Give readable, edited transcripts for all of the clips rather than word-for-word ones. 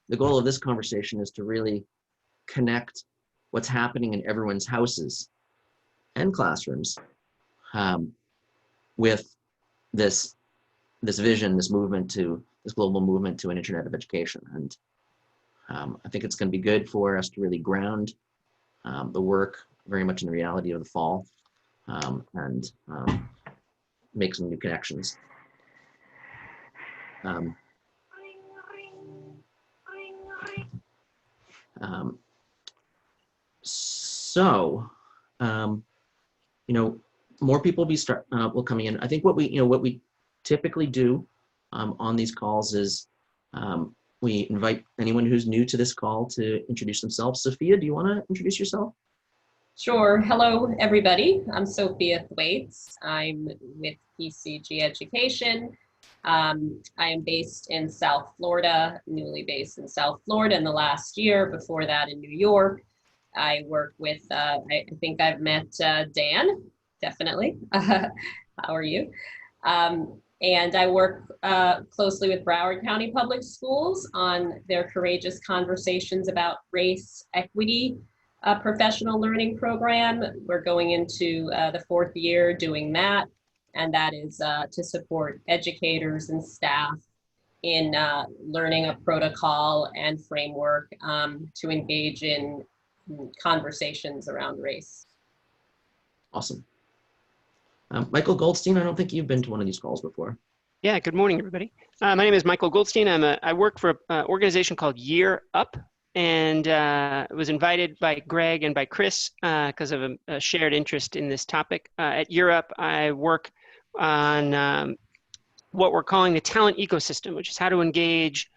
the goal of this conversation is to really connect what's happening in everyone's houses and classrooms with this vision, this global movement to an internet of education. And I think it's going to be good for us to really ground the work very much in the reality of the fall and make some new connections. More people will coming in. I think what we typically do on these calls is we invite anyone who's new to this call to introduce themselves. Sophia, do you want to introduce yourself? Sure. Hello, everybody. I'm Sophia Thwaites. I'm with PCG Education. I am based in South Florida, newly based in South Florida in the last year. Before that in New York. I work with, I think I've met Dan, definitely. How are you? And I work closely with Broward County Public Schools on their Courageous Conversations About Race Equity professional learning program. We're going into the 4th year doing that. And that is to support educators and staff in learning a protocol and framework to engage in conversations around race. Awesome. Michael Goldstein, I don't think you've been to one of these calls before. Yeah, good morning, everybody. My name is Michael Goldstein. I work for an organization called Year Up, and was invited by Greg and by Chris because of a shared interest in this topic. At Year Up, I work on what we're calling the talent ecosystem, which is how to engage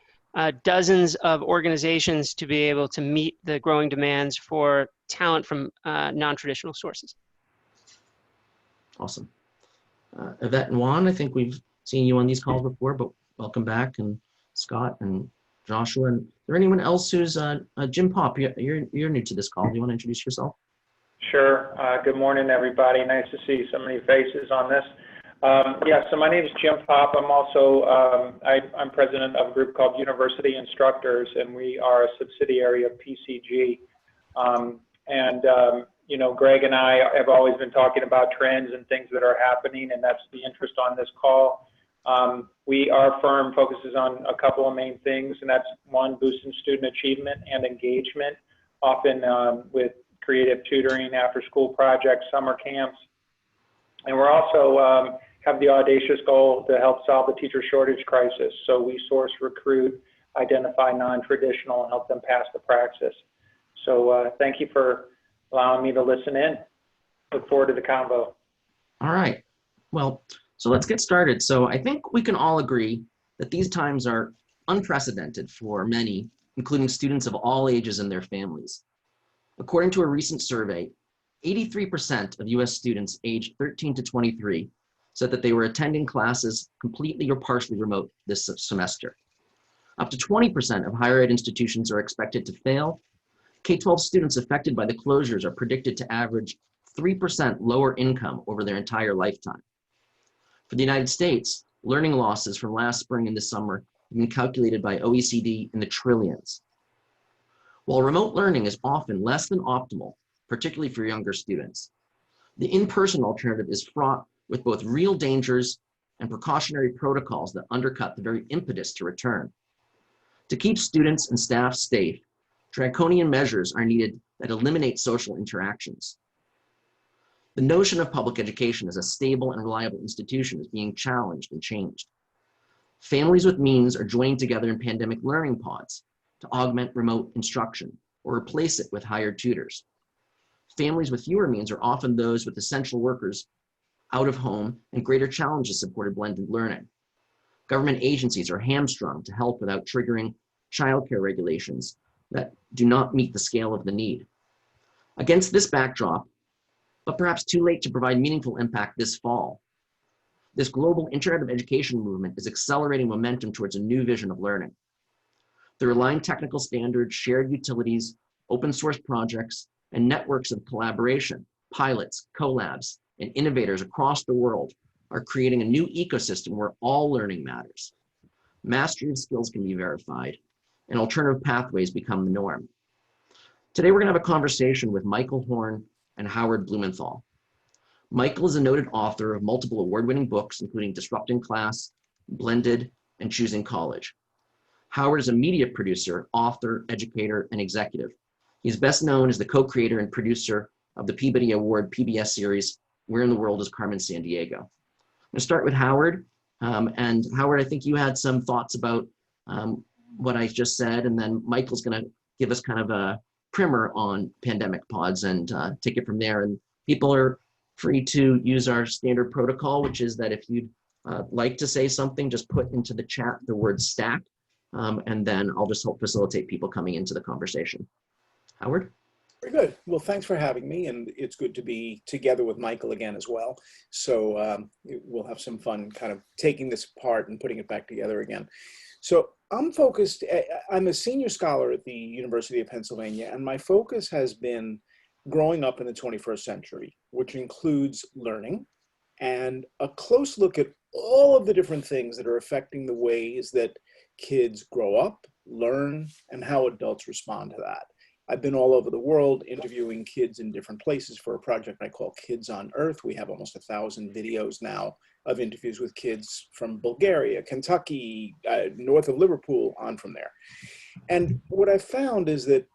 dozens of organizations to be able to meet the growing demands for talent from non-traditional sources. Awesome. Yvette and Juan, I think we've seen you on these calls before, but welcome back. And Scott and Joshua. And is there anyone else who's Jim Pop? You're new to this call. Do you want to introduce yourself? Sure. Good morning, everybody. Nice to see so many faces on this. Yeah, so my name is Jim Pop. I'm also, I'm president of a group called University Instructors, and we are a subsidiary of PCG. You know, Greg and I have always been talking about trends and things that are happening, and that's the interest on this call. Our firm focuses on a couple of main things, and that's one, boosting student achievement and engagement, often with creative tutoring, after-school projects, summer camps. And we're also have the audacious goal to help solve the teacher shortage crisis. So we source, recruit, identify non-traditional, and help them pass the praxis. So thank you for allowing me to listen in. Look forward to the convo. All right. Well, so let's get started. So I think we can all agree that these times are unprecedented for many, including students of all ages and their families. According to a recent survey, 83% of US students aged 13 to 23 said that they were attending classes completely or partially remote this semester. Up to 20% of higher ed institutions are expected to fail. K-12 students affected by the closures are predicted to average 3% lower income over their entire lifetime. For the United States, learning losses from last spring and this summer have been calculated by OECD in the trillions. While remote learning is often less than optimal, particularly for younger students, the in-person alternative is fraught with both real dangers and precautionary protocols that undercut the very impetus to return. To keep students and staff safe, draconian measures are needed that eliminate social interactions. The notion of public education as a stable and reliable institution is being challenged and changed. Families with means are joining together in pandemic learning pods to augment remote instruction or replace it with hired tutors. Families with fewer means are often those with essential workers out of home and greater challenges supported blended learning. Government agencies are hamstrung to help without triggering childcare regulations that do not meet the scale of the need. Against this backdrop, but perhaps too late to provide meaningful impact this fall, this global Internet of Education movement is accelerating momentum towards a new vision of learning. Through aligned technical standards, shared utilities, open source projects, and networks of collaboration, pilots, collabs, and innovators across the world are creating a new ecosystem where all learning matters. Mastery of skills can be verified, and alternative pathways become the norm. Today, we're going to have a conversation with Michael Horn and Howard Blumenthal. Michael is a noted author of multiple award-winning books, including Disrupting Class, Blended, and Choosing College. Howard is a media producer, author, educator, and executive. He's best known as the co-creator and producer of the Peabody Award PBS series, Where in the World is Carmen Sandiego? I'm going to start with Howard. And Howard, I think you had some thoughts about what I just said, and then Michael's going to give us kind of a primer on pandemic pods and take it from there. And people are free to use our standard protocol, which is that if you'd like to say something, just put into the chat the word stack, and then I'll just help facilitate people coming into the conversation. Howard? Very good. Well, thanks for having me, and it's good to be together with Michael again as well. So we'll have some fun kind of taking this apart and putting it back together again. So I'm focused, I'm a senior scholar at the University of Pennsylvania, and my focus has been growing up in the 21st century, which includes learning and a close look at all of the different things that are affecting the ways that kids grow up, learn, and how adults respond to that. I've been all over the world interviewing kids in different places for a project I call Kids on Earth. We have almost 1,000 videos now of interviews with kids from Bulgaria, Kentucky, north of Liverpool, on from there. And what I found is that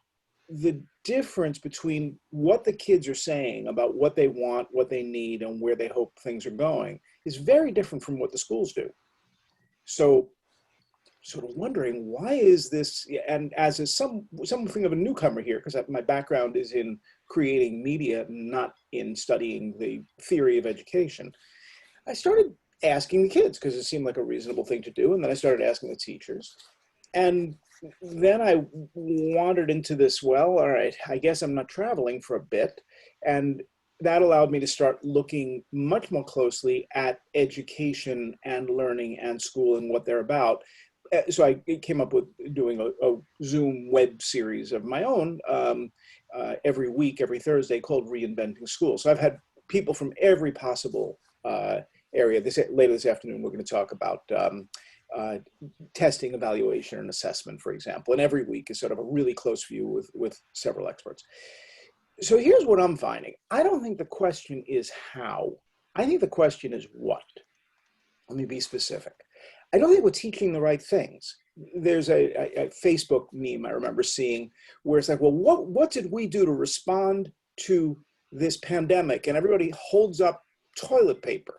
the difference between what the kids are saying about what they want, what they need, and where they hope things are going is very different from what the schools do. So sort of wondering, why is this, and as a something of a newcomer here, because my background is in creating media, not in studying the theory of education, I started asking the kids because it seemed like a reasonable thing to do. And then I started asking the teachers. And then I wandered into this, well, all right, I guess I'm not traveling for a bit. And that allowed me to start looking much more closely at education and learning and school and what they're about. So I came up with doing a Zoom web series of my own every week, every Thursday, called Reinventing School. So I've had people from every possible area. Later this afternoon, we're going to talk about testing, evaluation, and assessment, for example. And every week is sort of a really close view with several experts. So here's what I'm finding. I don't think the question is how. I think the question is what. Let me be specific. I don't think we're teaching the right things. There's a Facebook meme I remember seeing where it's like, well, what did we do to respond to this pandemic? And everybody holds up toilet paper.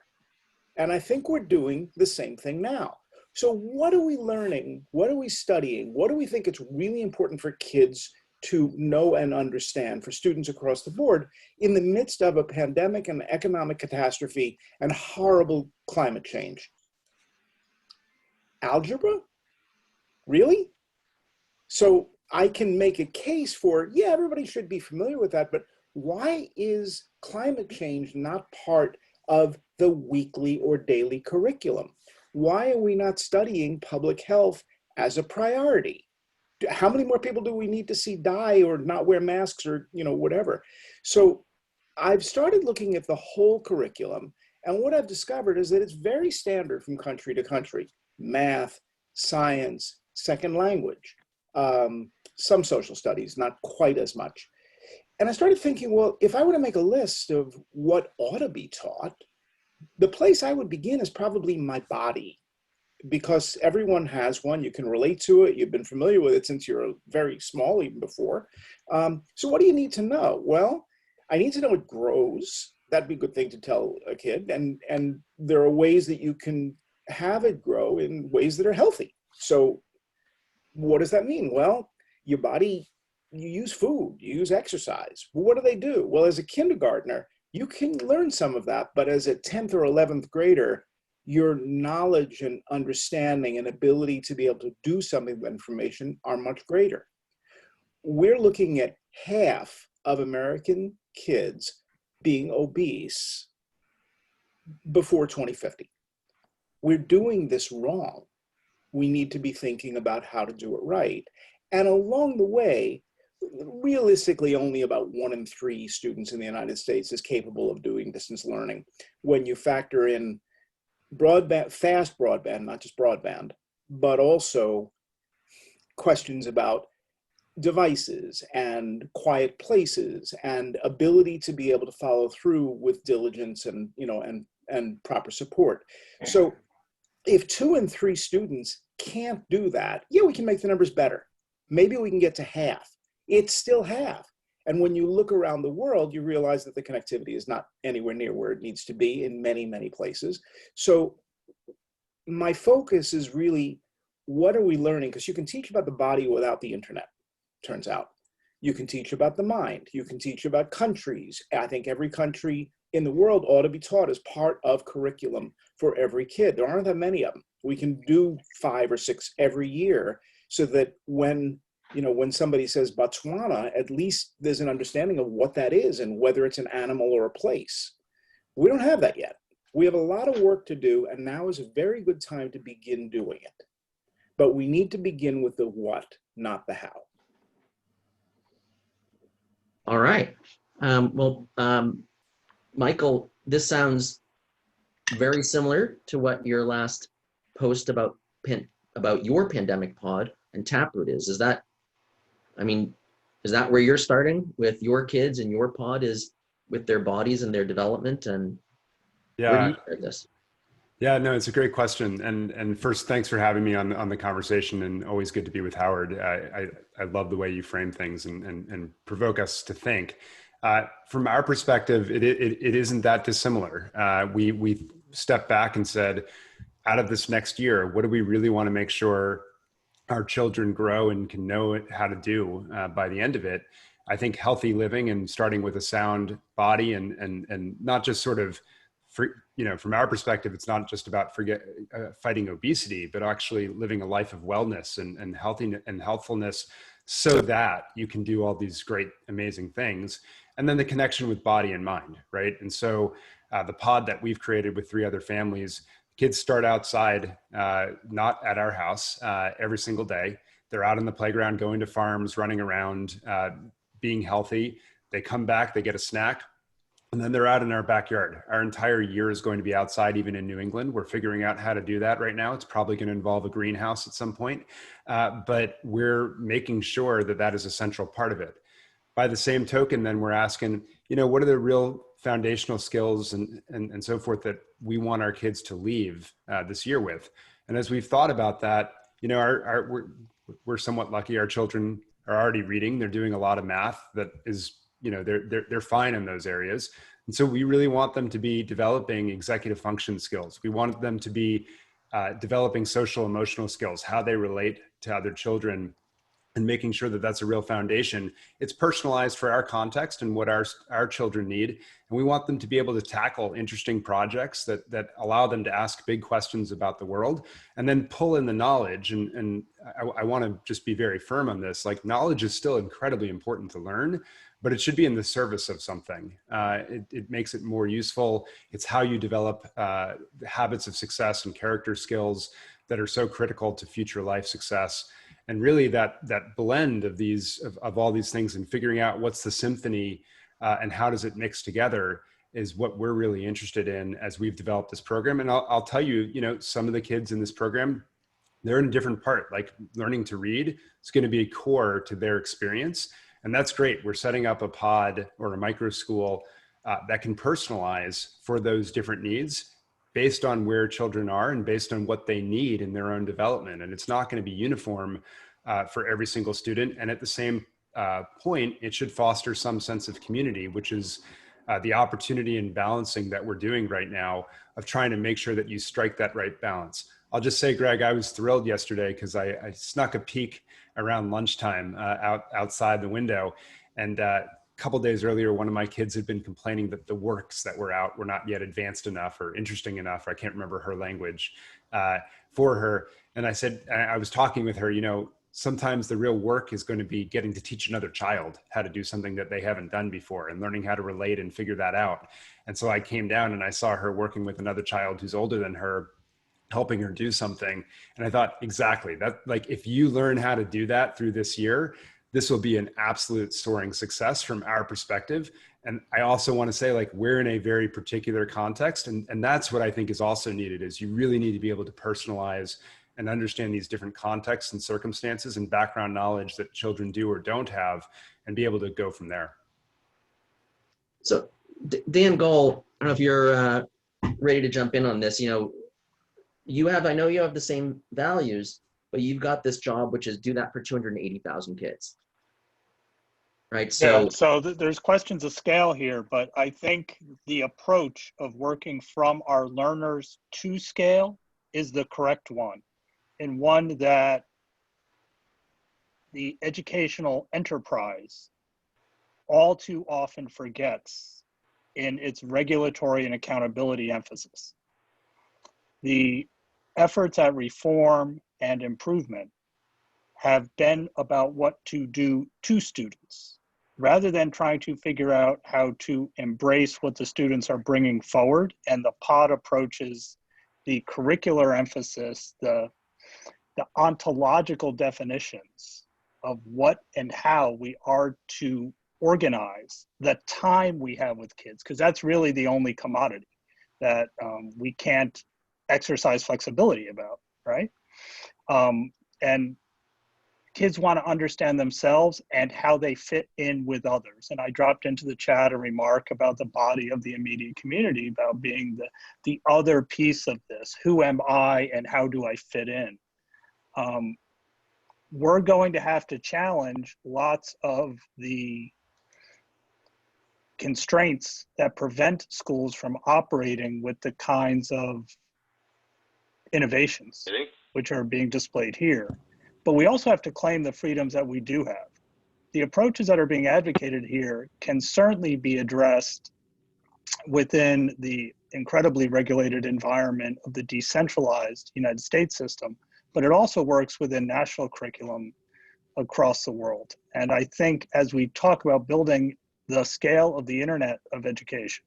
And I think we're doing the same thing now. So what are we learning? What are we studying? What do we think it's really important for kids to know and understand, for students across the board, in the midst of a pandemic and economic catastrophe and horrible climate change? Algebra? Really? So I can make a case for, yeah, everybody should be familiar with that, but why is climate change not part of the weekly or daily curriculum? Why are we not studying public health as a priority? How many more people do we need to see die or not wear masks or, whatever? So I've started looking at the whole curriculum, and what I've discovered is that it's very standard from country to country. Math, science, second language, some social studies, not quite as much. And I started thinking, well, if I were to make a list of what ought to be taught, the place I would begin is probably my body, because everyone has one. You can relate to it. You've been familiar with it since you're very small, even before. So what do you need to know? Well, I need to know it grows. That'd be a good thing to tell a kid. And there are ways that you can have it grow in ways that are healthy. So what does that mean? Well, your body, you use food, you use exercise. Well, what do? Well, as a kindergartner, you can learn some of that, but as a 10th or 11th grader, your knowledge and understanding and ability to be able to do something with information are much greater. We're looking at half of American kids being obese before 2050. We're doing this wrong. We need to be thinking about how to do it right. And along the way, realistically, only about 1 in 3 students in the United States is capable of doing distance learning. When you factor in broadband, fast broadband, not just broadband, but also questions about devices and quiet places and ability to be able to follow through with diligence and, and proper support. So if 2 and 3 students can't do that, yeah, we can make the numbers better. Maybe we can get to half. It's still half. And when you look around the world, you realize that the connectivity is not anywhere near where it needs to be in many, many places. So my focus is really, what are we learning? Because you can teach about the body without the internet, turns out. You can teach about the mind. You can teach about countries. I think every country in the world ought to be taught as part of curriculum for every kid. There aren't that many of them. We can do 5 or 6 every year so that when somebody says Botswana, at least there's an understanding of what that is and whether it's an animal or a place. We don't have that yet. We have a lot of work to do, and now is a very good time to begin doing it. But we need to begin with the what, not the how. All right. Michael, this sounds very similar to what your last post about your pandemic pod and Taproot is. Is that where you're starting with your kids and your pod, is with their bodies and their development? And where do you start this? Yeah, no, it's a great question. And first, thanks for having me on the conversation, and always good to be with Howard. I love the way you frame things and provoke us to think. From our perspective, it isn't that dissimilar. We stepped back and said, out of this next year, what do we really want to make sure our children grow and can know how to do by the end of it? I think healthy living and starting with a sound body and not just sort of, from our perspective, it's not just about fighting obesity, but actually living a life of wellness and healthfulness, so that you can do all these great, amazing things. And then the connection with body and mind, right? And so the pod that we've created with 3 other families, kids start outside, not at our house, every single day. They're out on the playground, going to farms, running around, being healthy. They come back, they get a snack, and then they're out in our backyard. Our entire year is going to be outside, even in New England. We're figuring out how to do that right now. It's probably going to involve a greenhouse at some point, but we're making sure that that is a central part of it. By the same token, then we're asking, what are the real foundational skills and so forth that we want our kids to leave this year with? And as we've thought about that, we're somewhat lucky. Our children are already reading. They're doing a lot of math that is, they're fine in those areas. And so we really want them to be developing executive function skills. We want them to be developing social emotional skills, how they relate to other children, and making sure that that's a real foundation. It's personalized for our context and what our children need. And we want them to be able to tackle interesting projects that allow them to ask big questions about the world, and then pull in the knowledge. And I want to just be very firm on this. Like, knowledge is still incredibly important to learn, but it should be in the service of something. It makes it more useful. It's how you develop habits of success and character skills that are so critical to future life success. And really that blend of all these things and figuring out what's the symphony and how does it mix together is what we're really interested in as we've developed this program. And I'll tell you, some of the kids in this program, they're in a different part. Like, learning to read is going to be core to their experience. And that's great. We're setting up a pod or a micro school that can personalize for those different needs based on where children are and based on what they need in their own development. And it's not going to be uniform for every single student. And at the same point, it should foster some sense of community, which is the opportunity and balancing that we're doing right now of trying to make sure that you strike that right balance. I'll just say, Greg, I was thrilled yesterday because I snuck a peek around lunchtime outside the window. And couple days earlier, one of my kids had been complaining that the works that were out were not yet advanced enough or interesting enough, or I can't remember her language, for her. And I said, I was talking with her, sometimes the real work is going to be getting to teach another child how to do something that they haven't done before and learning how to relate and figure that out. And so I came down and I saw her working with another child who's older than her, helping her do something. And I thought, exactly, that, like, if you learn how to do that through this year, this will be an absolute soaring success from our perspective. And I also want to say, like, we're in a very particular context. And that's what I think is also needed, is you really need to be able to personalize and understand these different contexts and circumstances and background knowledge that children do or don't have, and be able to go from there. So Dan Gold, I don't know if you're ready to jump in on this. You know, I know you have the same values, but you've got this job, which is do that for 280,000 kids. Right. So, yeah, so there's questions of scale here, but I think the approach of working from our learners to scale is the correct one, and one that the educational enterprise all too often forgets in its regulatory and accountability emphasis. The efforts at reform and improvement have been about what to do to students, rather than trying to figure out how to embrace what the students are bringing forward. And the pod approaches, the curricular emphasis, the ontological definitions of what and how we are to organize the time we have with kids, because that's really the only commodity that we can't exercise flexibility about, right? And kids want to understand themselves and how they fit in with others. And I dropped into the chat a remark about the body of the immediate community, about being the other piece of this. Who am I and how do I fit in? We're going to have to challenge lots of the constraints that prevent schools from operating with the kinds of innovations which are being displayed here. But we also have to claim the freedoms that we do have. The approaches that are being advocated here can certainly be addressed within the incredibly regulated environment of the decentralized United States system, but it also works within national curriculum across the world. And I think as we talk about building the scale of the internet of education,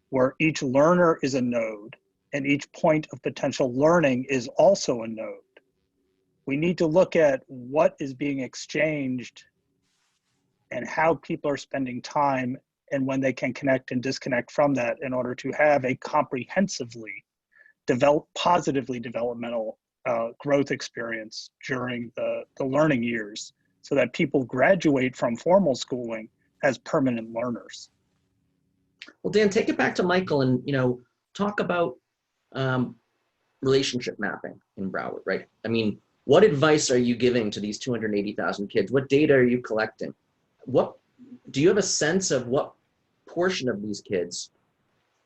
where each learner is a node and each point of potential learning is also a node, we need to look at what is being exchanged and how people are spending time and when they can connect and disconnect from that in order to have a comprehensively positively developmental growth experience during the learning years, so that people graduate from formal schooling as permanent learners. well, Dan, take it back to Michael and, talk about relationship mapping in Broward, right? I mean, what advice are you giving to these 280,000 kids? What data are you collecting? Do you have a sense of what portion of these kids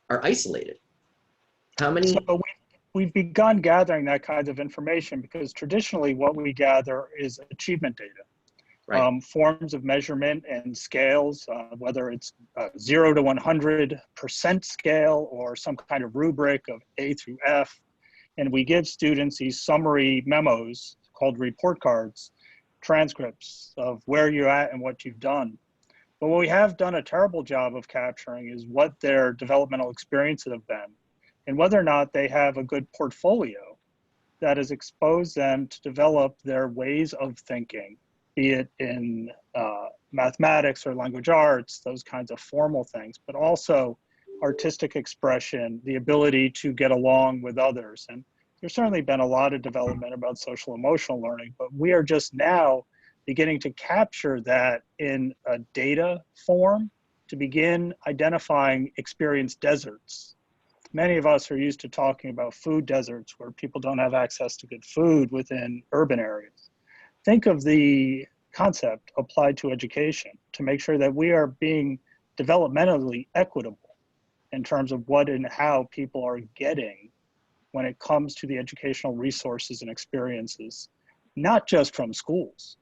are isolated? How many? So we've begun gathering that kind of information, because traditionally what we gather is achievement data. Right. Forms of measurement and scales, whether it's 0 to 100% scale or some kind of rubric of A through F. And we give students these summary memos called report cards, transcripts of where you're at and what you've done. But what we have done a terrible job of capturing is what their developmental experiences have been, and whether or not they have a good portfolio that has exposed them to develop their ways of thinking, be it in mathematics or language arts, those kinds of formal things, but also artistic expression, the ability to get along with others. And there's certainly been a lot of development about social emotional learning, but we are just now beginning to capture that in a data form to begin identifying experience deserts. Many of us are used to talking about food deserts, where people don't have access to good food within urban areas. Think of the concept applied to education to make sure that we are being developmentally equitable in terms of what and how people are getting when it comes to the educational resources and experiences, not just from schools,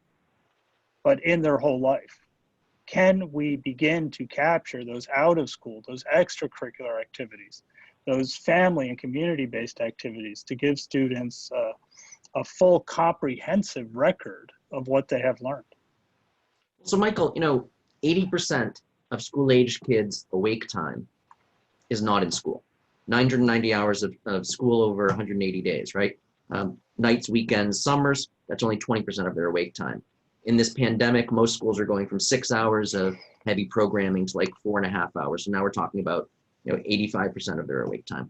but in their whole life. Can we begin to capture those out of school, those extracurricular activities, those family and community-based activities, to give students a full comprehensive record of what they have learned? So Michael, 80% of school-aged kids' awake time is not in school. 990 hours of school over 180 days, right? Nights, weekends, summers, that's only 20% of their awake time. In this pandemic, most schools are going from 6 hours of heavy programming to like 4.5 hours. So now we're talking about 85% of their awake time.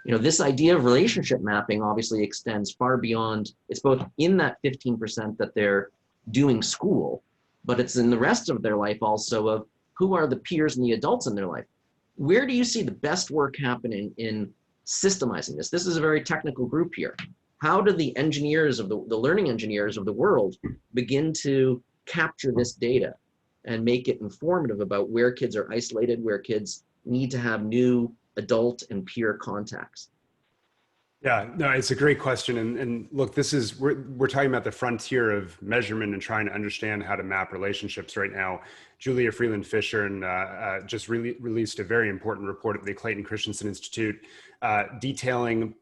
This idea of relationship mapping obviously extends far beyond, it's both in that 15% that they're doing school, but it's in the rest of their life also of who are the peers and the adults in their life. Where do you see the best work happening in systemizing this? This is a very technical group here. How do the engineers of the learning engineers of the world begin to capture this data and make it informative about where kids are isolated, where kids need to have new adult and peer contacts? Yeah, no, it's a great question. And look, we're talking about the frontier of measurement and trying to understand how to map relationships right now. Julia Freeland Fisher just released a very important report at the Clayton Christensen Institute detailing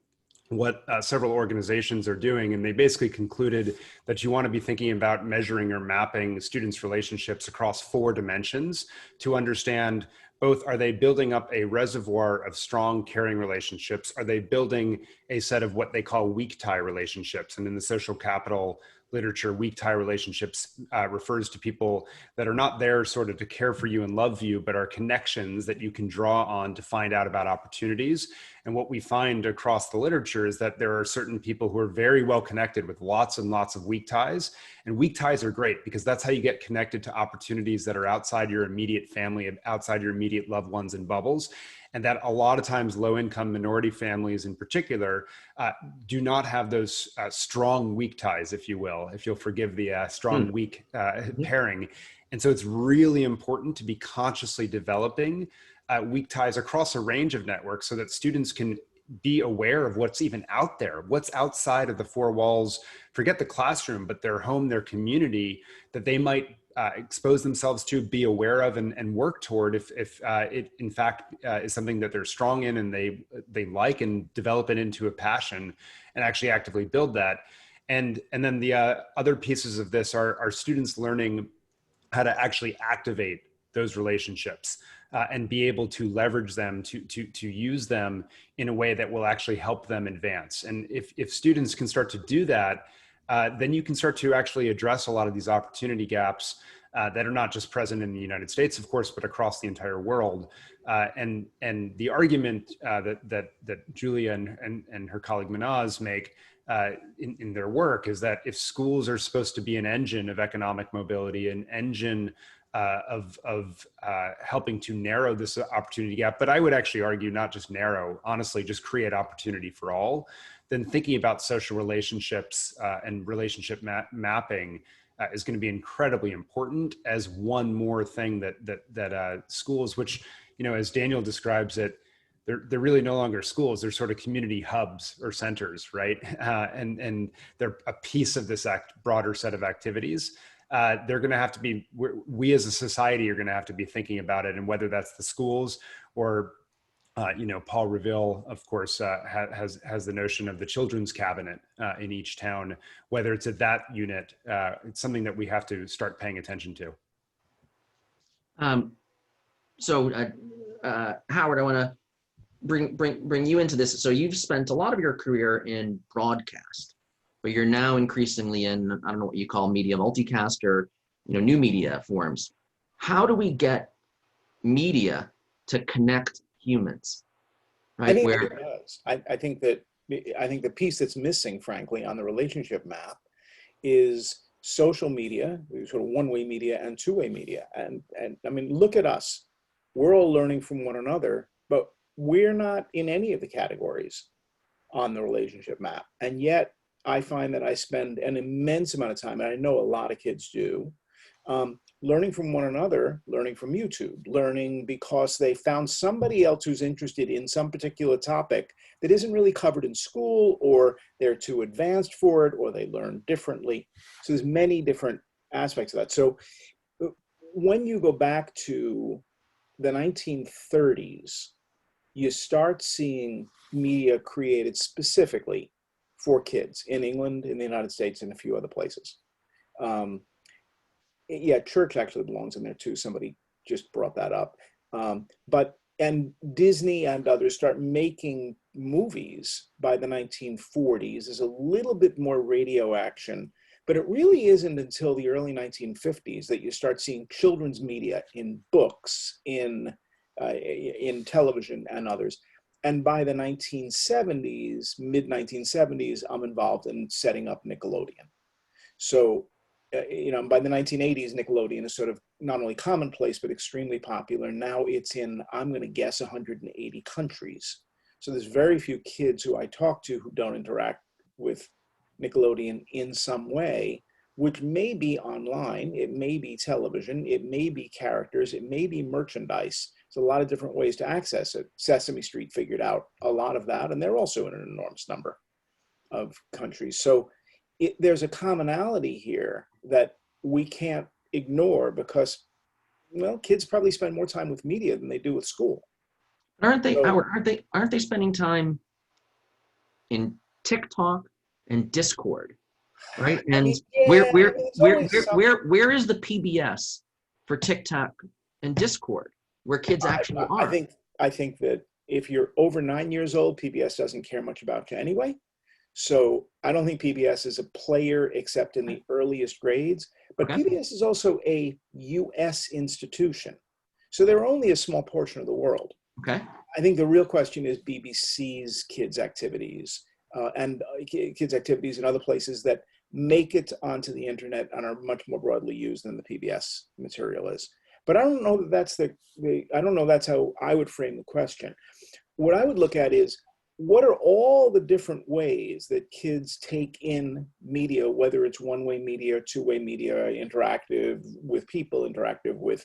what several organizations are doing. And they basically concluded that you want to be thinking about measuring or mapping students' relationships across 4 dimensions to understand both, are they building up a reservoir of strong, caring relationships? Are they building a set of what they call weak tie relationships? And in the social capital literature, weak tie relationships refers to people that are not there sort of to care for you and love you, but are connections that you can draw on to find out about opportunities. And what we find across the literature is that there are certain people who are very well connected with lots and lots of weak ties. And weak ties are great because that's how you get connected to opportunities that are outside your immediate family, outside your immediate loved ones and bubbles. And that a lot of times low-income minority families in particular do not have those strong weak ties, if you will, if you'll forgive the strong weak pairing. And so it's really important to be consciously developing weak ties across a range of networks so that students can be aware of what's even out there, what's outside of the 4 walls, forget the classroom, but their home, their community, that they might expose themselves to, be aware of, and work toward if it in fact is something that they're strong in and they like, and develop it into a passion and actually actively build that. And then the other pieces of this are students learning how to actually activate those relationships and be able to leverage them, to use them in a way that will actually help them advance. And if students can start to do that, then you can start to actually address a lot of these opportunity gaps that are not just present in the United States, of course, but across the entire world. And the argument that Julia and her colleague Manaz make in their work is that if schools are supposed to be an engine of economic mobility, an engine of helping to narrow this opportunity gap, but I would actually argue not just narrow, honestly, just create opportunity for all, then thinking about social relationships and relationship mapping is going to be incredibly important as one more thing that schools, which, as Daniel describes it, they're really no longer schools. They're sort of community hubs or centers, right? And they're a piece of this broader set of activities. They're going to have to be, we as a society are going to have to be thinking about it, and whether that's the schools or Paul Reville, of course, has the notion of the children's cabinet in each town. Whether it's at that unit, it's something that we have to start paying attention to. Howard, I want to bring you into this. So you've spent a lot of your career in broadcast, but you're now increasingly in, I don't know what you call media multicast or new media forms. How do we get media to connect humans? Right? I think it does. I think the piece that's missing, frankly, on the relationship map is social media, sort of one-way media and two-way media. And I mean, look at us. We're all learning from one another, but we're not in any of the categories on the relationship map. And yet I find that I spend an immense amount of time, and I know a lot of kids do, learning from one another, learning from YouTube, learning because they found somebody else who's interested in some particular topic that isn't really covered in school, or they're too advanced for it, or they learn differently. So there's many different aspects of that. So when you go back to the 1930s, you start seeing media created specifically for kids in England, in the United States, and a few other places. Yeah, church actually belongs in there too. Somebody just brought that up. And Disney and others start making movies by the 1940s. There's a little bit more radio action, but it really isn't until the early 1950s that you start seeing children's media in books, in television and others. And by the 1970s, mid 1970s, I'm involved in setting up Nickelodeon. So, by the 1980s, Nickelodeon is sort of not only commonplace, but extremely popular. Now it's in, I'm going to guess, 180 countries. So there's very few kids who I talk to who don't interact with Nickelodeon in some way, which may be online, it may be television, it may be characters, it may be merchandise. There's a lot of different ways to access it. Sesame Street figured out a lot of that, and they're also in an enormous number of countries. So there's a commonality here that we can't ignore because, well, kids probably spend more time with media than they do with school. Aren't they, So- Howard, aren't they spending time in TikTok and Discord, right? And yeah, it's always where is the PBS for TikTok and Discord, where kids actually are? I think that if you're over 9 years old, PBS doesn't care much about you anyway. So I don't think PBS is a player except in the earliest grades. But Okay. PBS is also a U.S. institution. So they're only a small portion of the world. Okay. I think the real question is BBC's kids' activities and kids' activities in other places that make it onto the internet and are much more broadly used than the PBS material is. But I don't know that that's I don't know that's how I would frame the question. What I would look at is, what are all the different ways that kids take in media, whether it's one-way media, two-way media, interactive with people, interactive with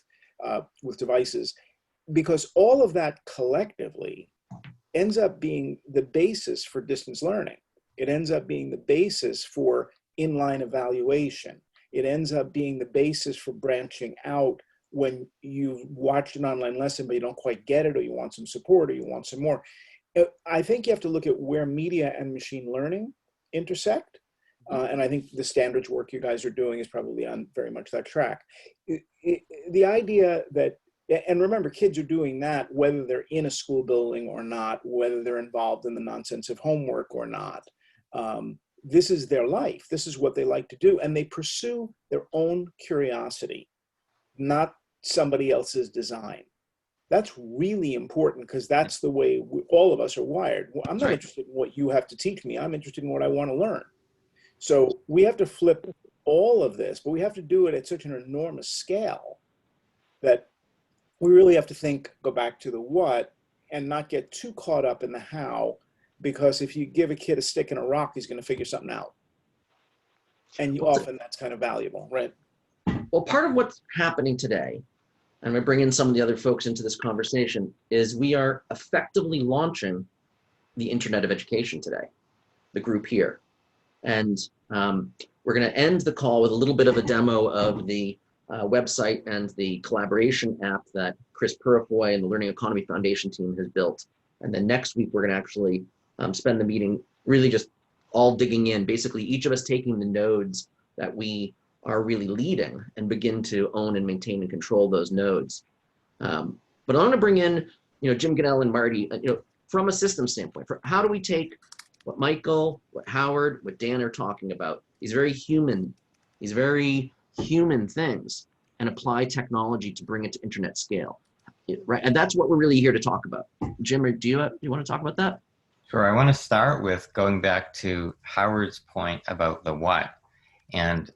devices? Because all of that collectively ends up being the basis for distance learning. It ends up being the basis for inline evaluation. It ends up being the basis for branching out when you've watched an online lesson, but you don't quite get it, or you want some support, or you want some more. I think you have to look at where media and machine learning intersect. And I think the standards work you guys are doing is probably on very much that track. The idea that, and remember, kids are doing that whether they're in a school building or not, whether they're involved in the nonsense of homework or not. This is their life. This is what they like to do. And they pursue their own curiosity, not somebody else's design. That's really important because that's the way all of us are wired. I'm not interested in what you have to teach me. I'm interested in what I want to learn. So we have to flip all of this, but we have to do it at such an enormous scale that we really have to go back to the what and not get too caught up in the how, because if you give a kid a stick and a rock, he's going to figure something out. And often that's kind of valuable, right? Well, part of what's happening today, and I'm going to bring in some of the other folks into this conversation, is we are effectively launching the Internet of Education today, the group here. And we're going to end the call with a little bit of a demo of the website and the collaboration app that Chris Purifoy and the Learning Economy Foundation team has built. And then next week, we're going to actually spend the meeting really just all digging in, basically each of us taking the nodes that we are really leading and begin to own and maintain and control those nodes. But I'm going to bring in, Jim Gunnell and Marty, from a system standpoint. How do we take what Michael, what Howard, what Dan are talking about, these very human things, and apply technology to bring it to internet scale, right? And that's what we're really here to talk about. Jim, do you want to talk about that? Sure. I want to start with going back to Howard's point about the what. And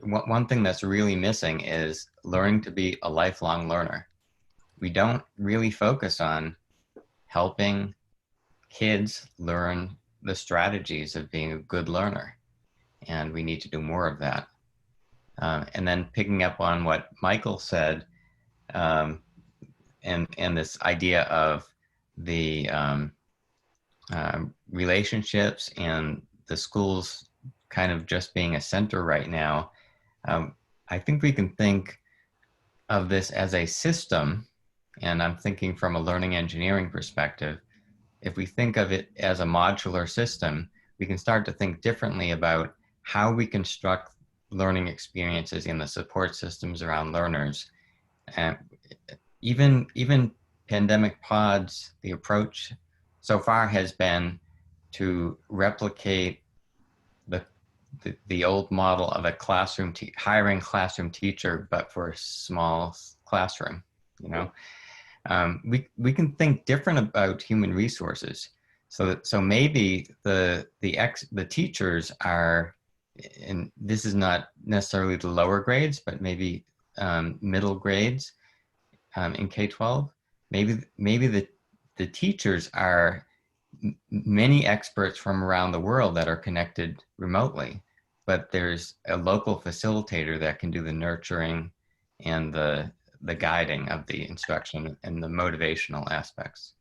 one thing that's really missing is learning to be a lifelong learner. We don't really focus on helping kids learn the strategies of being a good learner. And we need to do more of that. And then picking up on what Michael said, and this idea of the relationships and the schools kind of just being a center right now, I think we can think of this as a system, and I'm thinking from a learning engineering perspective. If we think of it as a modular system, we can start to think differently about how we construct learning experiences in the support systems around learners. And even pandemic pods, the approach so far has been to replicate the old model of a classroom hiring classroom teacher, but for a small classroom, we can think different about human resources. So maybe the teachers are, and this is not necessarily the lower grades, but maybe middle grades in K-12. Maybe the teachers are many experts from around the world that are connected remotely, but there's a local facilitator that can do the nurturing and the guiding of the instruction and the motivational aspects.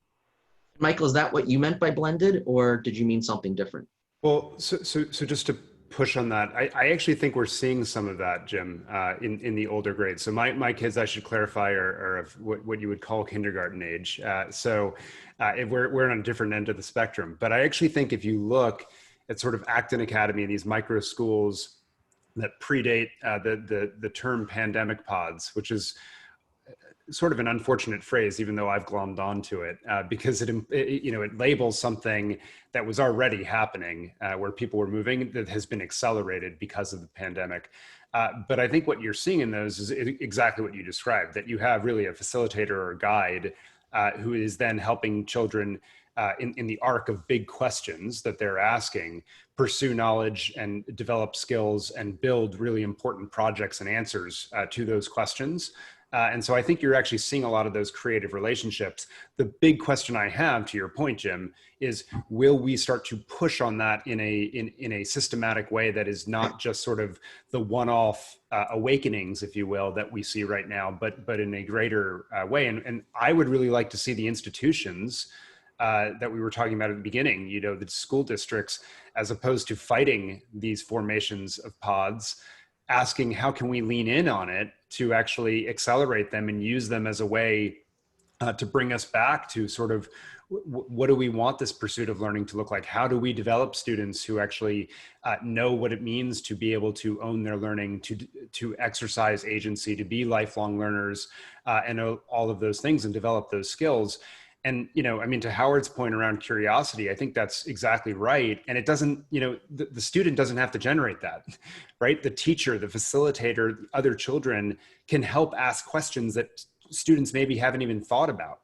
Michael, is that what you meant by blended, or did you mean something different? Well, so just to push on that, I actually think we're seeing some of that, Jim, in the older grades. So my kids, I should clarify, are of what you would call kindergarten age. We're on a different end of the spectrum. But I actually think if you look at sort of Acton Academy, these micro schools that predate the term pandemic pods, which is sort of an unfortunate phrase, even though I've glommed onto it, because it labels something that was already happening, where people were moving, that has been accelerated because of the pandemic. But I think what you're seeing in those is exactly what you described, that you have really a facilitator or a guide who is then helping children in the arc of big questions that they're asking, pursue knowledge and develop skills and build really important projects and answers to those questions. And so I think you're actually seeing a lot of those creative relationships. The big question I have, to your point, Jim, is will we start to push on that in a systematic way that is not just sort of the one-off awakenings, if you will, that we see right now, but in a greater way. And I would really like to see the institutions that we were talking about at the beginning, the school districts, as opposed to fighting these formations of pods, asking how can we lean in on it to actually accelerate them and use them as a way to bring us back to sort of what do we want this pursuit of learning to look like? How do we develop students who actually know what it means to be able to own their learning, to exercise agency, to be lifelong learners, and all of those things and develop those skills? And, to Howard's point around curiosity, I think that's exactly right. And it doesn't, the student doesn't have to generate that, right? The teacher, the facilitator, other children can help ask questions that students maybe haven't even thought about,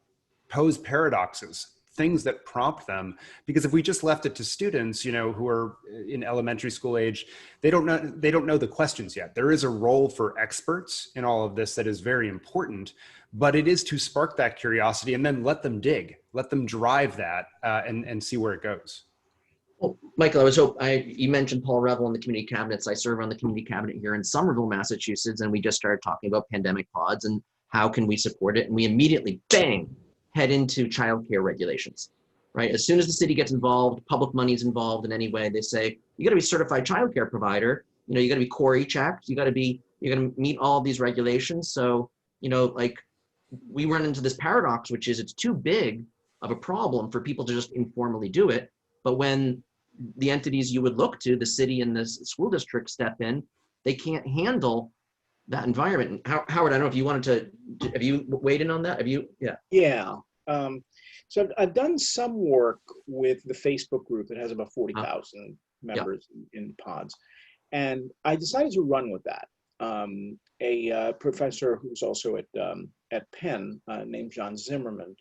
pose paradoxes, things that prompt them. Because if we just left it to students, who are in elementary school age, they don't know the questions yet. There is a role for experts in all of this that is very important, but it is to spark that curiosity and then let them dig, let them drive that and see where it goes. Well, Michael, you mentioned Paul Revel and the community cabinets. I serve on the community cabinet here in Somerville, Massachusetts, and we just started talking about pandemic pods and how can we support it. And we immediately, bang, head into childcare regulations, right? As soon as the city gets involved, public money is involved in any way, they say, you gotta be certified childcare provider, you gotta be Core checked, you're gonna meet all of these regulations. So, we run into this paradox, which is it's too big of a problem for people to just informally do it. But when the entities you would look to, the city and the school district, step in, they can't handle that environment. Howard, I don't know if you wanted to, have you weighed in on that? Yeah. Yeah. So I've done some work with the Facebook group that has about 40,000 members in pods. And I decided to run with that. A professor who's also at Penn named John Zimmerman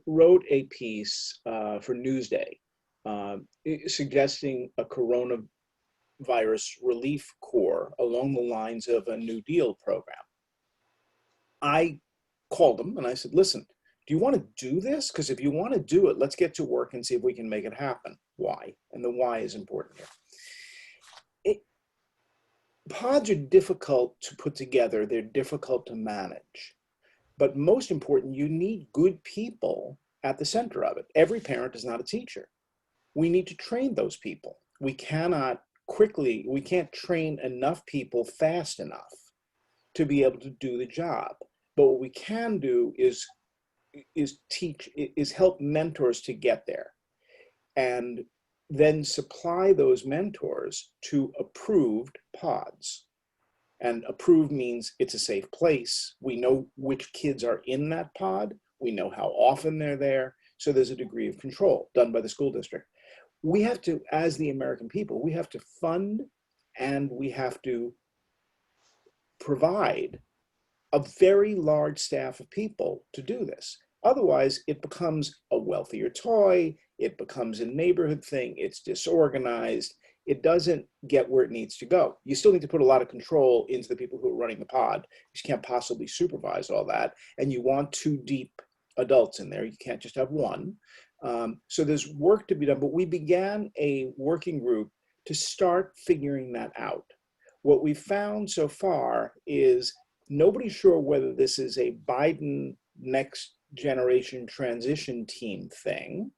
wrote a piece for Newsday suggesting a coronavirus relief corps along the lines of a New Deal program. I called him and I said, listen, do you want to do this? Because if you want to do it, let's get to work and see if we can make it happen. Why? And the why is important here. Pods are difficult to put together. They're difficult to manage. But most important, you need good people at the center of it. Every parent is not a teacher. We need to train those people. We can't train enough people fast enough to be able to do the job. But what we can do is help mentors to get there, and then supply those mentors to approved pods. And approved means it's a safe place. We know which kids are in that pod. We know how often they're there. So there's a degree of control done by the school district. We have to, as the American people, we have to fund and we have to provide a very large staff of people to do this. Otherwise, it becomes a wealthier toy, it becomes a neighborhood thing, it's disorganized, it doesn't get where it needs to go. You still need to put a lot of control into the people who are running the pod. You can't possibly supervise all that, and you want 2 deep adults in there. You can't just have one. So there's work to be done, but we began a working group to start figuring that out. What we've found so far is nobody's sure whether this is a Biden next generation transition team thing,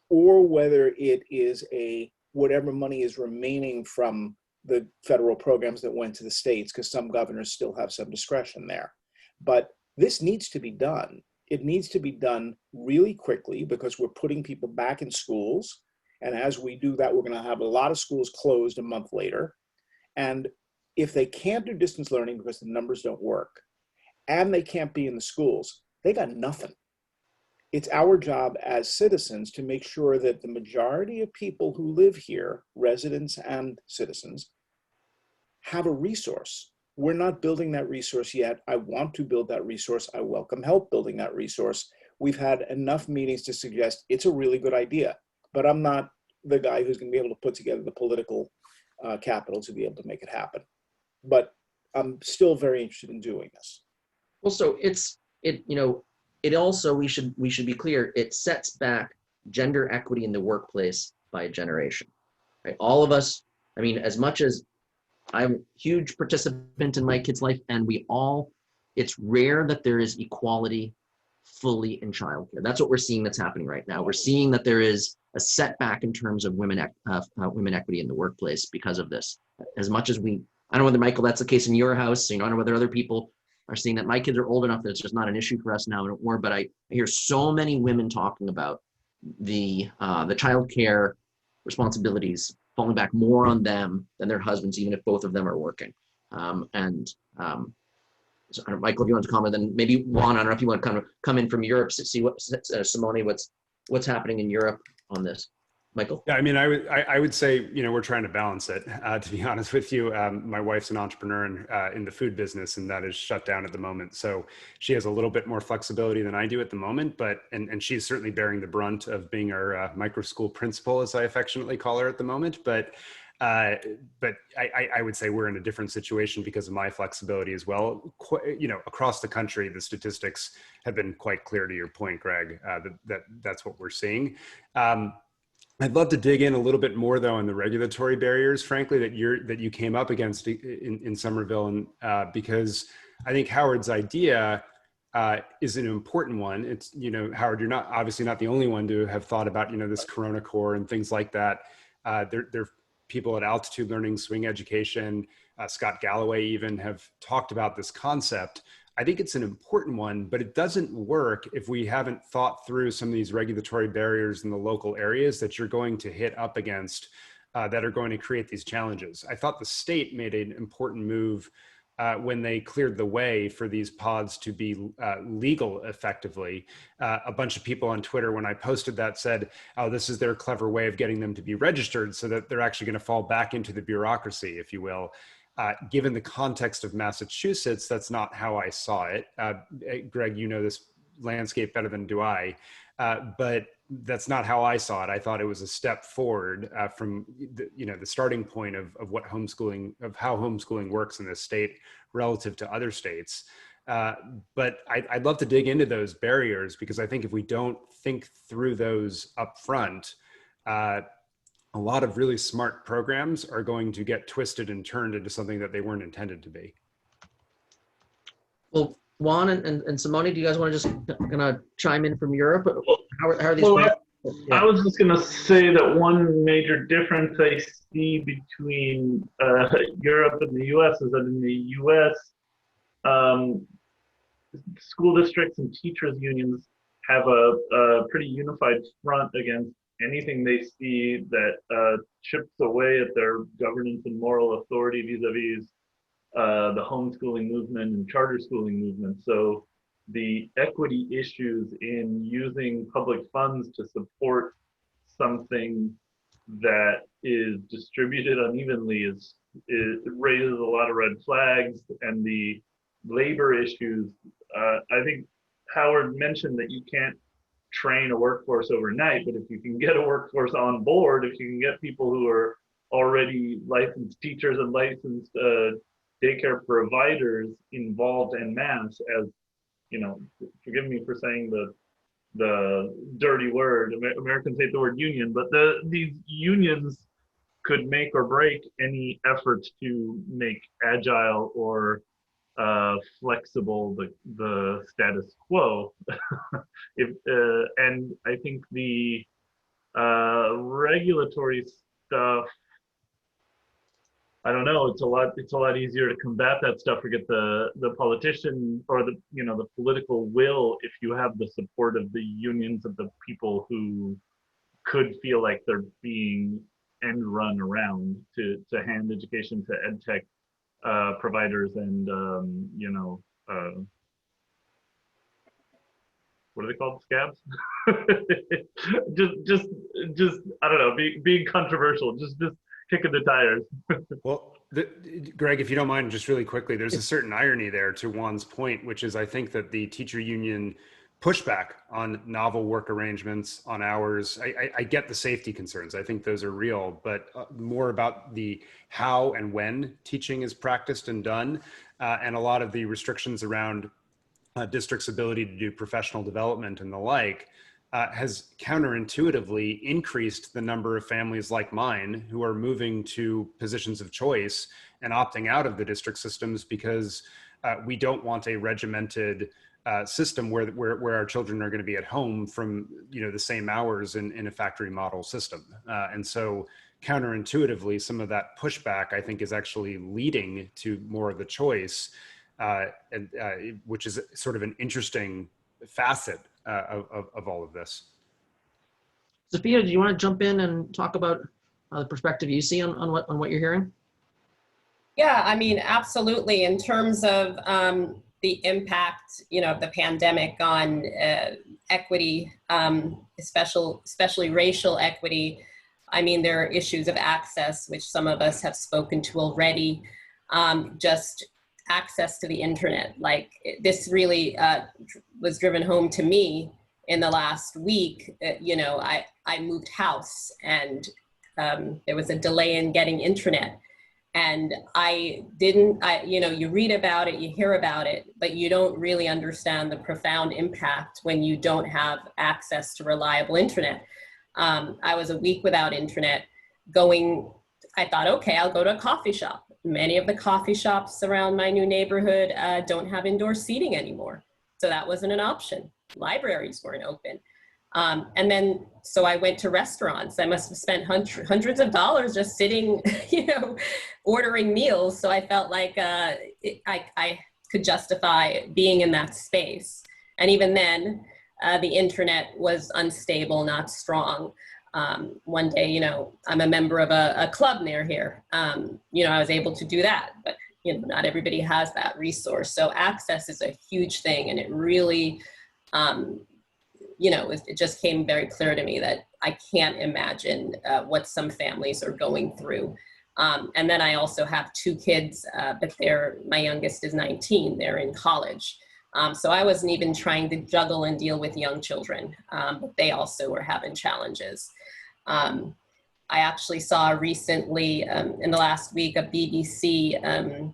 or whether it is a whatever money is remaining from the federal programs that went to the states, because some governors still have some discretion there. But this needs to be done. It needs to be done really quickly because we're putting people back in schools. And as we do that, we're going to have a lot of schools closed a month later. And if they can't do distance learning because the numbers don't work and they can't be in the schools, they got nothing. It's our job as citizens to make sure that the majority of people who live here, residents and citizens, have a resource. We're not building that resource yet. I want to build that resource. I welcome help building that resource. We've had enough meetings to suggest it's a really good idea, but I'm not the guy who's going to be able to put together the political capital to be able to make it happen. But I'm still very interested in doing this. Well, so it also, we should be clear, it sets back gender equity in the workplace by a generation, right? All of us, I mean, as much as I'm a huge participant in my kid's life, and it's rare that there is equality fully in childcare. That's what we're seeing that's happening right now. We're seeing that there is a setback in terms of women equity in the workplace because of this. As much as I don't know whether, Michael, that's the case in your house, I don't know whether other people are seeing that. My kids are old enough that it's just not an issue for us now anymore, but I hear so many women talking about the childcare responsibilities falling back more on them than their husbands, even if both of them are working. So I don't know, Michael, if you want to comment, then maybe Juan, I don't know if you want to come in from Europe, see what Simone, what's happening in Europe on this. Michael? Yeah, I mean, I would say, we're trying to balance it, to be honest with you. My wife's an entrepreneur in the food business, and that is shut down at the moment. So she has a little bit more flexibility than I do at the moment, and she's certainly bearing the brunt of being our micro school principal, as I affectionately call her at the moment. But I would say we're in a different situation because of my flexibility as well. Across the country, the statistics have been quite clear, to your point, Greg, that's what we're seeing. I'd love to dig in a little bit more, though, on the regulatory barriers, frankly, that you came up against in Somerville, and because I think Howard's idea is an important one. It's, Howard, you're obviously not the only one to have thought about, this Corona Core and things like that. There are people at Altitude Learning, Swing Education, Scott Galloway even have talked about this concept. I think it's an important one, but it doesn't work if we haven't thought through some of these regulatory barriers in the local areas that you're going to hit up against that are going to create these challenges. I thought the state made an important move when they cleared the way for these pods to be legal effectively. A bunch of people on Twitter, when I posted that, said, oh, this is their clever way of getting them to be registered so that they're actually going to fall back into the bureaucracy, if you will. Given the context of Massachusetts, that's not how I saw it. Greg, you know this landscape better than do I, but that's not how I saw it. I thought it was a step forward from the starting point of how homeschooling works in this state relative to other states. But I'd love to dig into those barriers, because I think if we don't think through those up front, a lot of really smart programs are going to get twisted and turned into something that they weren't intended to be. Well, Juan and Simone, do you guys want to just gonna chime in from Europe? How are these? I was just going to say that one major difference I see between Europe and the US is that in the US, school districts and teachers unions have a pretty unified front against anything they see that chips away at their governance and moral authority vis-a-vis the homeschooling movement and charter schooling movement. So the equity issues in using public funds to support something that is distributed unevenly it raises a lot of red flags, and the labor issues. I think Howard mentioned that you can't train a workforce overnight, but if you can get a workforce on board, if you can get people who are already licensed teachers and licensed daycare providers involved en masse, as you know, forgive me for saying the dirty word, Americans hate the word union, but these unions could make or break any effort to make agile or flexible the status quo. And I think the regulatory stuff, I don't know, it's a lot easier to combat that stuff or get the politician or the political will if you have the support of the unions of the people who could feel like they're being end run around to hand education to ed tech providers and what are they called, scabs? just I don't know, being controversial, just kicking the tires. Well, Greg, if you don't mind, just really quickly, there's a certain irony there to Juan's point, which is I think that the teacher union pushback on novel work arrangements, on hours, I get the safety concerns. I think those are real, but more about the how and when teaching is practiced and done, and a lot of the restrictions around districts' ability to do professional development and the like, has counterintuitively increased the number of families like mine who are moving to positions of choice and opting out of the district systems because we don't want a regimented system where our children are going to be at home from the same hours in a factory model system. And so counterintuitively, some of that pushback, I think, is actually leading to more of the choice, which is sort of an interesting facet of all of this. Sophia, do you want to jump in and talk about the perspective you see on what you're hearing? Yeah, I mean, absolutely. In terms of the impact, of the pandemic on equity, especially racial equity, I mean, there are issues of access, which some of us have spoken to already. Just access to the internet. Like, this really was driven home to me in the last week. I moved house and there was a delay in getting internet. And you read about it, you hear about it, but you don't really understand the profound impact when you don't have access to reliable internet. I was a week without internet I thought, okay, I'll go to a coffee shop. Many of the coffee shops around my new neighborhood don't have indoor seating anymore. So that wasn't an option. Libraries weren't open. And then, so I went to restaurants. I must have spent hundreds of dollars just sitting, ordering meals. So I felt like I could justify being in that space. And even then, the internet was unstable, not strong. One day, I'm a member of a club near here. I was able to do that, but not everybody has that resource. So access is a huge thing, and it really, it just came very clear to me that I can't imagine what some families are going through. And then I also have 2 kids, but my youngest is 19. They're in college. So I wasn't even trying to juggle and deal with young children, but they also were having challenges. I actually saw recently, in the last week, a BBC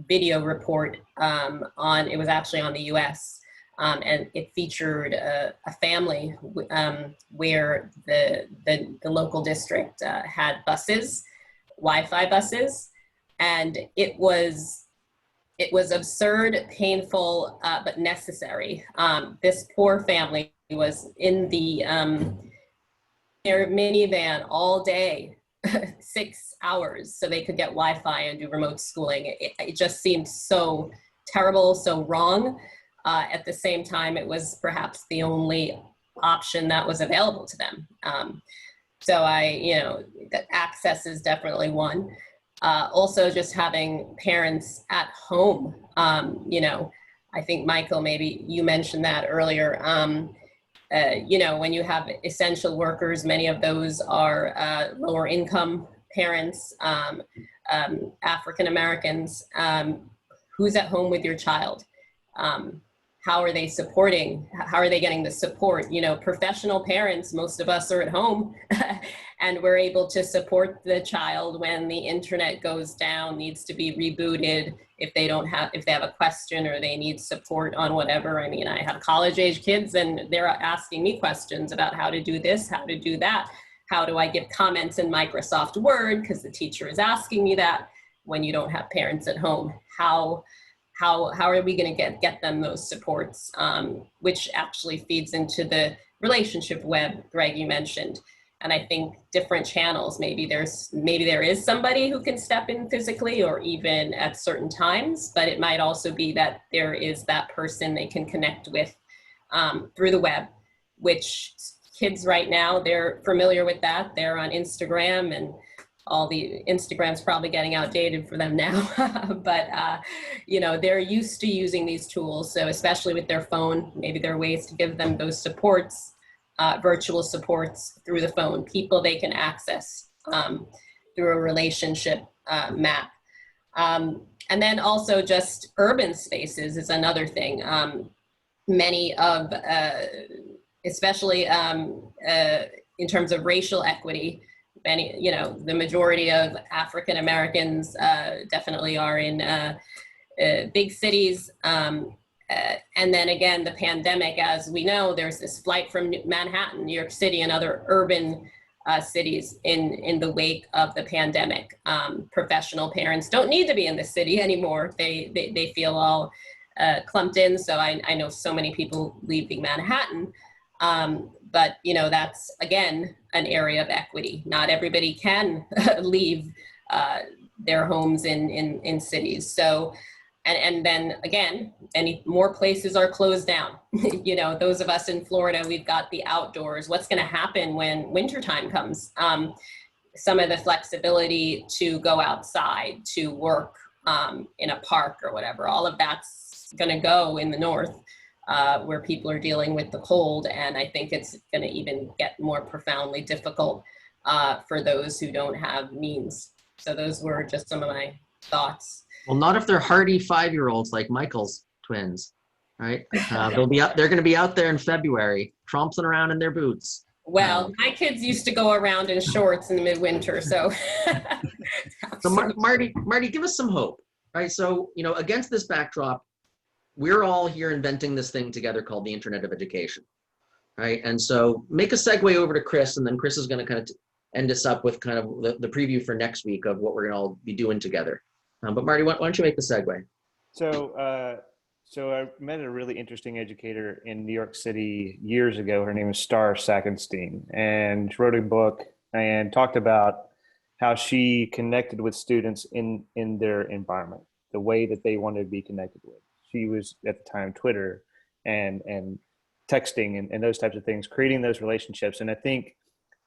video report it was actually on the US, and it featured a family where the local district had buses, Wi-Fi buses, and it was absurd, painful, but necessary. This poor family was in their minivan all day, 6 hours, so they could get Wi-Fi and do remote schooling. It just seemed so terrible, so wrong. At the same time, it was perhaps the only option that was available to them. So that access is definitely one. Also, just having parents at home. I think, Michael, maybe you mentioned that earlier. When you have essential workers, many of those are lower income parents, African Americans, who's at home with your child? How are they supporting? How are they getting the support? You know, professional parents, most of us are at home and we're able to support the child when the internet goes down, needs to be rebooted, if they have a question or they need support on whatever. I mean, I have college age kids and they're asking me questions about how to do this, how to do that. How do I give comments in Microsoft Word? Because the teacher is asking me that. When you don't have parents at home, how are we going to get them those supports, which actually feeds into the relationship web, Greg, you mentioned. And I think different channels, maybe there is somebody who can step in physically or even at certain times, but it might also be that there is that person they can connect with through the web, which kids right now, they're familiar with that. They're on Instagram, and all the Instagram's probably getting outdated for them now, but you know, they're used to using these tools. So especially with their phone, maybe there are ways to give them those supports, virtual supports through the phone, people they can access through a relationship map. And then also just urban spaces is another thing. Many of, especially in terms of racial equity, you know, the majority of African Americans definitely are in big cities. And then again, the pandemic, as we know, there's this flight from Manhattan, New York City, and other urban cities in the wake of the pandemic. Professional parents don't need to be in the city anymore. They feel all clumped in. So I know so many people leaving Manhattan. But you know, that's again an area of equity. Not everybody can leave their homes in cities. So, and then again, any more places are closed down. You know, those of us in Florida, we've got the outdoors. What's going to happen when wintertime comes? Some of the flexibility to go outside, to work in a park or whatever, all of that's going to go in the north. Where people are dealing with the cold, and I think it's going to even get more profoundly difficult for those who don't have means. So those were just some of my thoughts. Well, not if they're hardy 5-year-olds like Michael's twins, right? They're going to be out there in February, tromping around in their boots. Well, my kids used to go around in shorts in the midwinter, so. So Marty, give us some hope, right? So, you know, against this backdrop, we're all here inventing this thing together called the Internet of Education, right? And so make a segue over to Chris, and then Chris is going to kind of end us up with kind of the preview for next week of what we're going to all be doing together. But Marty, why don't you make the segue? So I met a really interesting educator in New York City years ago. Her name is Star Sakenstein, and she wrote a book and talked about how she connected with students in their environment, the way that they wanted to be connected with. She was at the time Twitter and texting and those types of things, creating those relationships. And I think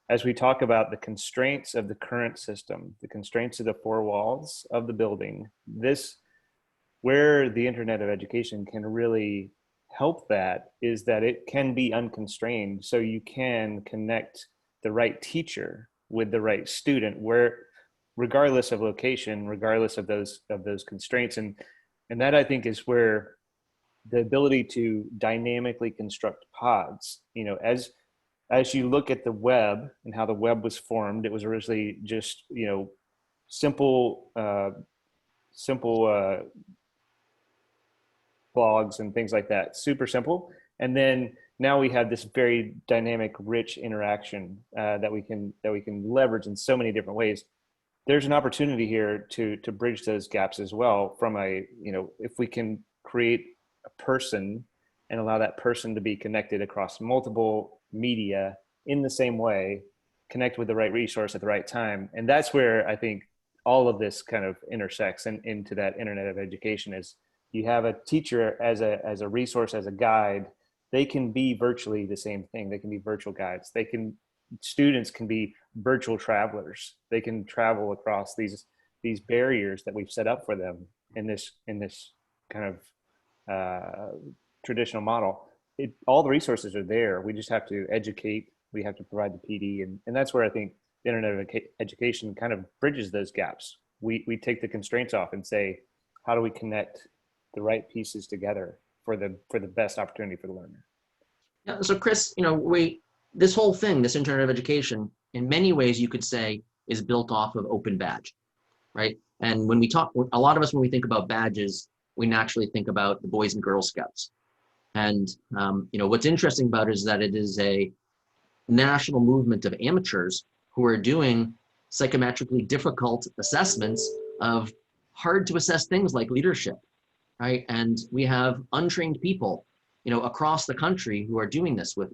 as we talk about the constraints of the current system, the constraints of the four walls of the building, where the Internet of Education can really help that is that it can be unconstrained. So you can connect the right teacher with the right student, where regardless of location, regardless of those constraints. And that, I think, is where the ability to dynamically construct pods, you know, as you look at the web and how the web was formed, it was originally just, you know, simple blogs and things like that, super simple. And then now we have this very dynamic, rich interaction that we can leverage in so many different ways. There's an opportunity here to bridge those gaps as well from if we can create a person and allow that person to be connected across multiple media in the same way, connect with the right resource at the right time. And that's where I think all of this kind of intersects into that Internet of Education. Is you have a teacher as a resource, as a guide. They can be virtually the same thing. They can be virtual guides. Students can be virtual travelers. They can travel across these barriers that we've set up for them in this kind of traditional model. All the resources are there. We just have to educate. We have to provide the PD, and that's where I think the Internet of Education kind of bridges those gaps. We take the constraints off and say, how do we connect the right pieces together for the best opportunity for the learner. Yeah, so Chris, this whole thing, this Internet of Education, in many ways you could say is built off of Open Badge, right? And when we talk, a lot of us, when we think about badges, we naturally think about the Boys and Girl Scouts. And what's interesting about it is that it is a national movement of amateurs who are doing psychometrically difficult assessments of hard to assess things like leadership, right? And we have untrained people, across the country who are doing this with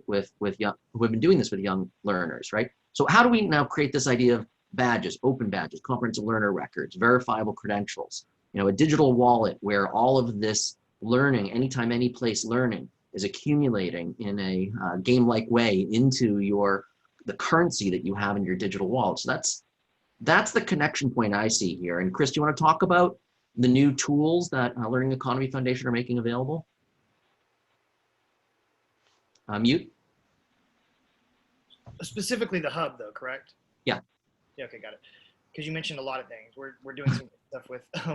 young, who have been doing this with young learners, right? So how do we now create this idea of badges, open badges, comprehensive learner records, verifiable credentials, a digital wallet where all of this learning, anytime, any place learning is accumulating in a game-like way into the currency that you have in your digital wallet. So that's the connection point I see here. And Chris, do you want to talk about the new tools that Learning Economy Foundation are making available? Mute. Specifically the hub though, correct? Yeah. Yeah, okay, got it. Because you mentioned a lot of things. We're doing some stuff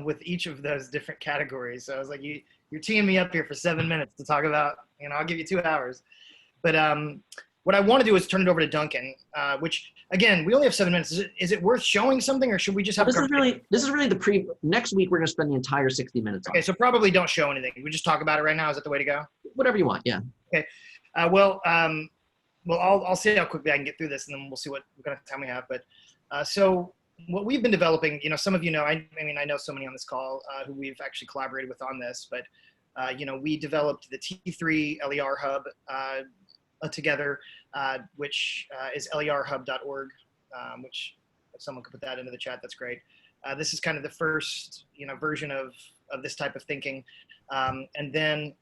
with each of those different categories. So I was like, you're teeing me up here for 7 minutes to talk about, I'll give you 2 hours. But what I want to do is turn it over to Duncan, which again, we only have 7 minutes. Is it worth showing something, or should we just have? This is really the next week. We're going to spend the entire 60 minutes on. Okay, so probably don't show anything. We just talk about it right now. Is that the way to go? Whatever you want. Yeah. Okay. Well, I'll see how quickly I can get through this, and then we'll see what kind of time we have. But so what we've been developing, some of you know, I know so many on this call who we've actually collaborated with on this, but we developed the T3 LER Hub together, which is lerhub.org, which if someone could put that into the chat, that's great. This is kind of the first, version of this type of thinking. And then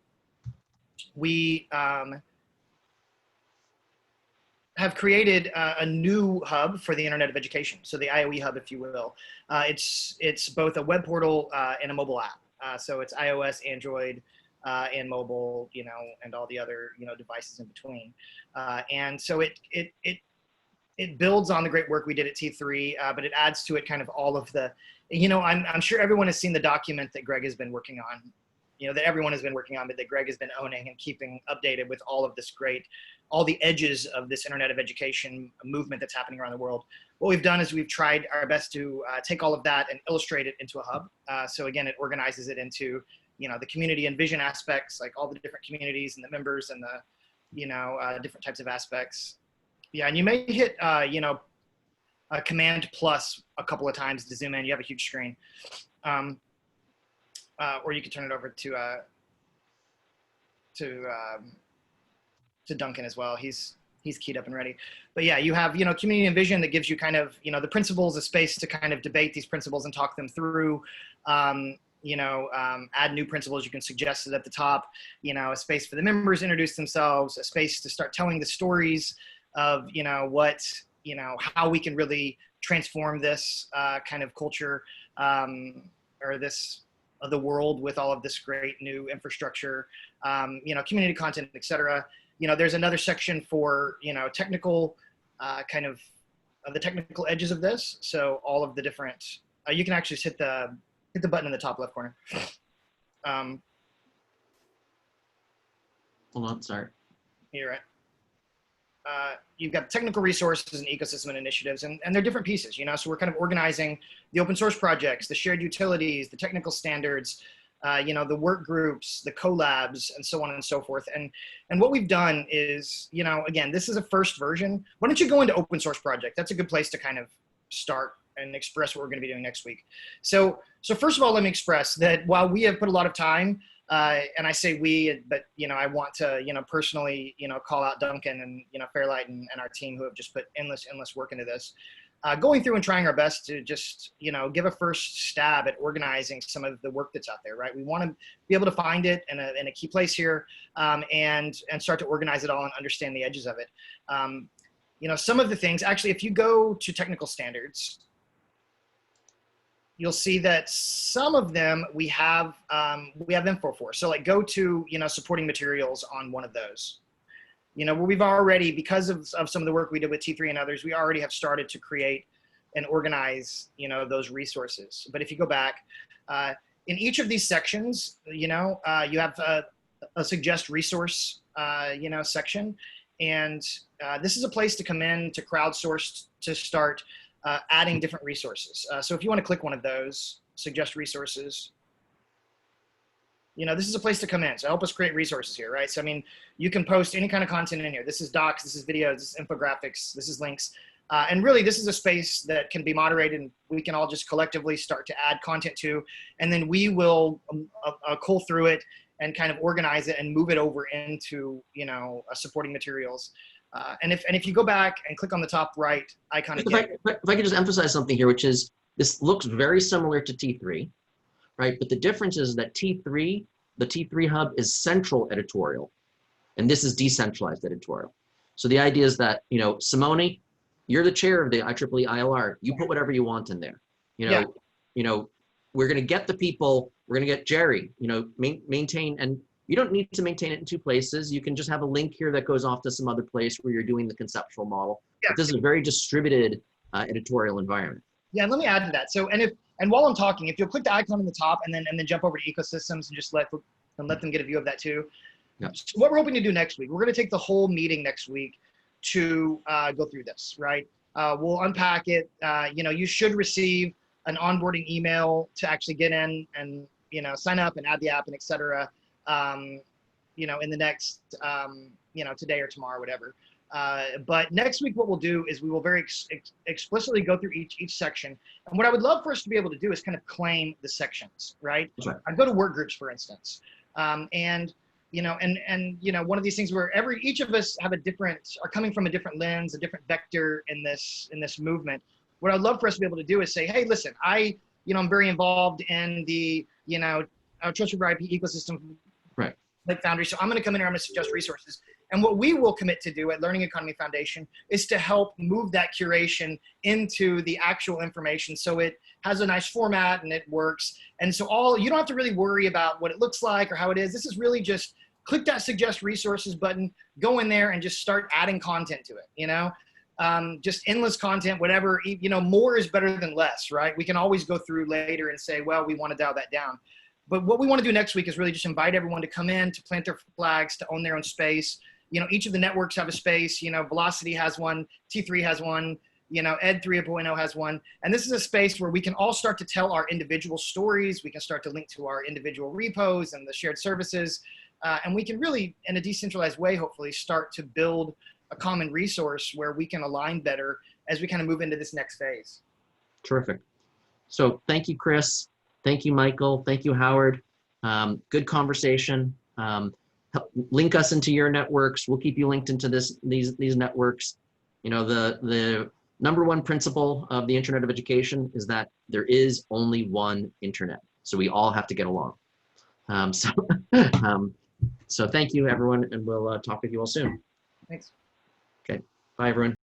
we have created a new hub for the Internet of Education. So the IOE hub, if you will. It's both a web portal and a mobile app. So it's iOS, Android, and mobile, and all the other, devices in between. And so it builds on the great work we did at T3, but it adds to it kind of all of the, I'm sure everyone has seen the document that Greg has been working on, that everyone has been working on, but that Greg has been owning and keeping updated with all of this all the edges of this Internet of Education movement that's happening around the world. What we've done is we've tried our best to take all of that and illustrate it into a hub. So again, it organizes it into, the community and vision aspects, like all the different communities and the members and the, different types of aspects. Yeah, and you may hit, Command plus a couple of times to zoom in. You have a huge screen. Or you could turn it over to Duncan as well. He's keyed up and ready. But yeah, you have, community and vision that gives you kind of, the principles, a space to kind of debate these principles and talk them through. Add new principles you can suggest it at the top, a space for the members to introduce themselves, a space to start telling the stories of, how we can really transform this kind of culture or this of the world with all of this great new infrastructure, community content, et cetera. There's another section for, technical kind of the technical edges of this. So all of the different, you can actually just hit the button in the top left corner. Hold on, sorry. You're right. You've got technical resources and ecosystem and initiatives, and they're different pieces, so we're kind of organizing the open source projects, the shared utilities, the technical standards, the work groups, the collabs, and so on and so forth. And what we've done is, again, this is a first version. Why don't you go into open source project? That's a good place to kind of start and express what we're going to be doing next week. So first of all, let me express that while we have put a lot of time, and I say we, but, I want to, personally, call out Duncan and, Fairlight and our team who have just put endless work into this, going through and trying our best to just, give a first stab at organizing some of the work that's out there, right? We want to be able to find it in a key place here, and start to organize it all and understand the edges of it. Some of the things, actually, if you go to technical standards, you'll see that some of them we have info for. So like go to, supporting materials on one of those. Where we've already, because of some of the work we did with T3 and others, we already have started to create and organize, those resources. But if you go back, in each of these sections, you have a suggest resource, section. And this is a place to come in to crowdsource to start adding different resources. So if you want to click one of those, suggest resources, this is a place to come in. So help us create resources here, right? So, I mean, you can post any kind of content in here. This is docs, this is videos, this is infographics, this is links. And really, this is a space that can be moderated and we can all just collectively start to add content to, and then we will cull through it and kind of organize it and move it over into, supporting materials. And if you go back and click on the top right icon again. If I could just emphasize something here, which is this looks very similar to T3, right? But the difference is that T3, the T3 hub is central editorial, and this is decentralized editorial. So the idea is that, Simone, you're the chair of the IEEE ILR. You put whatever you want in there. We're going to get the people. We're going to get Jerry. Maintain, and you don't need to maintain it in 2 places. You can just have a link here that goes off to some other place where you're doing the conceptual model. Yeah. But this is a very distributed editorial environment. Yeah, let me add to that. So, and while I'm talking, if you'll click the icon on the top and then jump over to ecosystems and just let them get a view of that too. Yeah. So what we're hoping to do next week, we're going to take the whole meeting next week to go through this, right? We'll unpack it. You should receive an onboarding email to actually get in and, sign up and add the app and et cetera, in the next, today or tomorrow, whatever. But next week, what we'll do is we will very explicitly go through each section. And what I would love for us to be able to do is kind of claim the sections, right? That's right. I'd go to work groups, for instance. One of these things where each of us are coming from a different lens, a different vector in this movement. What I'd love for us to be able to do is say, hey, listen, I'm very involved in the, trust over IP ecosystem, right? Like Foundry. So I'm going to come in here, I'm going to suggest resources. And what we will commit to do at Learning Economy Foundation is to help move that curation into the actual information so it has a nice format and it works. And so you don't have to really worry about what it looks like or how it is. This is really just click that suggest resources button, go in there and just start adding content to it, just endless content, whatever, more is better than less, right? We can always go through later and say, well, we want to dial that down. But what we want to do next week is really just invite everyone to come in, to plant their flags, to own their own space. Each of the networks have a space, Velocity has one, T3 has one, Ed 3.0 has one. And this is a space where we can all start to tell our individual stories. We can start to link to our individual repos and the shared services. And we can really, in a decentralized way, hopefully start to build a common resource where we can align better as we kind of move into this next phase. Terrific. So thank you, Chris. Thank you, Michael. Thank you, Howard. Good conversation. Link us into your networks. We'll keep you linked into these networks. The number one principle of the Internet of Education is that there is only one internet. So we all have to get along. So thank you, everyone, and we'll talk with you all soon. Thanks. Okay. Bye, everyone.